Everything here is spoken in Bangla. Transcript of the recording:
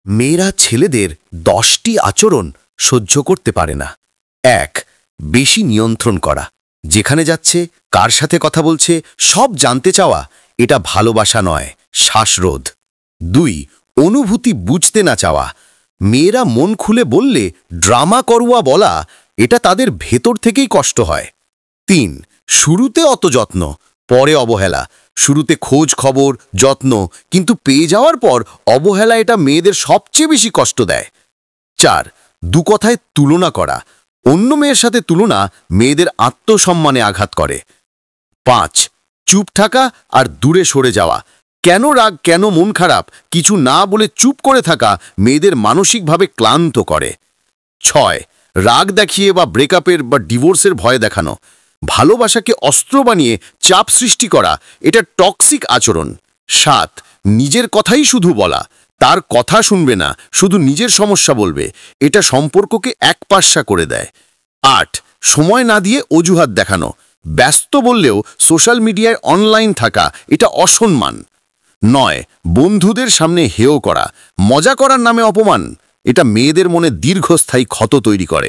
মেয়েরা ছেলেদের 10টি আচরণ সহ্য করতে পারে না। 1. বেশি নিয়ন্ত্রণ করা। যেখানে যাচ্ছে, কার সাথে কথা বলছে সব জানতে চাওয়া। এটা ভালোবাসা নয়, শ্বাসরোধ। 2. অনুভূতি বুঝতে না চাওয়া। মেয়েরা মন খুলে বললে ড্রামা করুয়া বলা, এটা তাদের ভেতর থেকেই কষ্ট হয়। 3. শুরুতে অত যত্ন, পরে অবহেলা। শুরুতে খোঁজ খবর, যত্ন, কিন্তু পেয়ে যাওয়ার পর অবহেলা, এটা মেয়েদের সবচেয়ে বেশি কষ্ট দেয়। 4. দু কথায় তুলনা করা। অন্য মেয়ের সাথে তুলনা মেয়েদের আত্মসম্মানে আঘাত করে। 5. চুপ থাকা আর দূরে সরে যাওয়া। কেন রাগ, কেন মন খারাপ, কিছু না বলে চুপ করে থাকা মেয়েদের মানসিকভাবে ক্লান্ত করে। 6. রাগ দেখিয়ে বা ব্রেকআপের বা ডিভোর্সের ভয় দেখানো। ভালোবাসাকে অস্ত্র বানিয়ে চাপ সৃষ্টি করা, এটা টক্সিক আচরণ। 7. নিজের কথাই শুধু বলা। তার কথা শুনবে না, শুধু নিজের সমস্যা বলবে। এটা সম্পর্ককে একপাশা করে দেয়। 8. সময় না দিয়ে অজুহাত দেখানো। ব্যস্ত বললেও সোশ্যাল মিডিয়ায় অনলাইন থাকা, এটা অসম্মান। 9. বন্ধুদের সামনে হেয় করা, মজা করার নামে অপমান। এটা মেয়েদের মনে দীর্ঘস্থায়ী ক্ষত তৈরি করে।